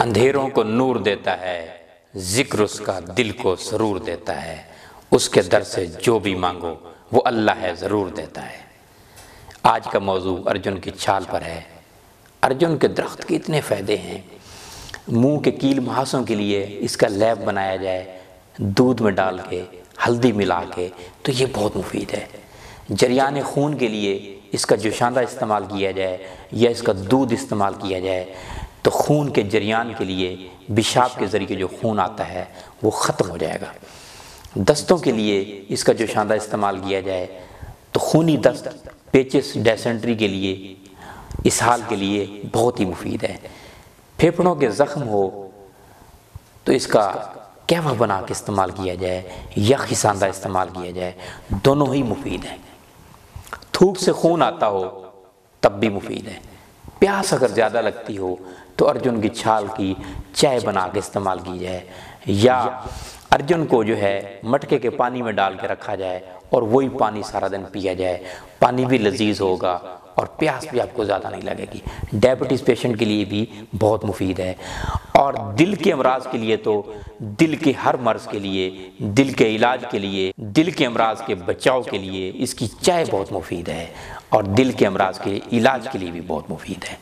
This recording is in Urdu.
اندھیروں کو نور دیتا ہے، ذکر اس کا دل کو سرور دیتا ہے، اس کے در سے جو بھی مانگو وہ اللہ ہے ضرور دیتا ہے۔ آج کا موضوع ارجن کی چھال پر ہے۔ ارجن کے درخت کے اتنے فائدے ہیں، منہ کے کیل مہاسوں کے لیے اس کا لیپ بنایا جائے دودھ میں ڈال کے، ہلدی ملا کے، تو یہ بہت مفید ہے۔ جریان خون کے لیے اس کا جوشاندہ استعمال کیا جائے یا اس کا دودھ استعمال کیا جائے تو خون کے جریان کے لیے پیشاب کے ذریعے جو خون آتا ہے وہ ختم ہو جائے گا۔ دستوں کے لیے اس کا جوشاندہ استعمال کیا جائے تو خونی دست، پیچس، ڈیسنٹری کے لیے، اسہال کے لیے بہت ہی مفید ہے۔ پھیپھڑوں کے زخم ہو تو اس کا قہوہ بنا کے استعمال کیا جائے یا خساندہ استعمال کیا جائے، دونوں ہی مفید ہیں۔ تھوک سے خون آتا ہو تب بھی مفید ہے۔ پیاس اگر زیادہ لگتی ہو تو ارجن کی چھال کی چائے بنا کے استعمال کی جائے، یا ارجن کو جو ہے مٹکے کے پانی میں ڈال کے رکھا جائے اور وہی پانی سارا دن پیا جائے، پانی بھی لذیذ ہوگا اور پیاس بھی آپ کو زیادہ نہیں لگے گی۔ ڈائبٹیز پیشنٹ کے لیے بھی بہت مفید ہے، اور دل کے امراض کے لیے تو دل کے ہر مرض کے لیے، دل کے علاج کے لیے، دل کے امراض کے بچاؤ کے لیے اس کی چائے بہت مفید ہے، اور دل کے امراض کے علاج کے لیے بھی بہت مفید ہے۔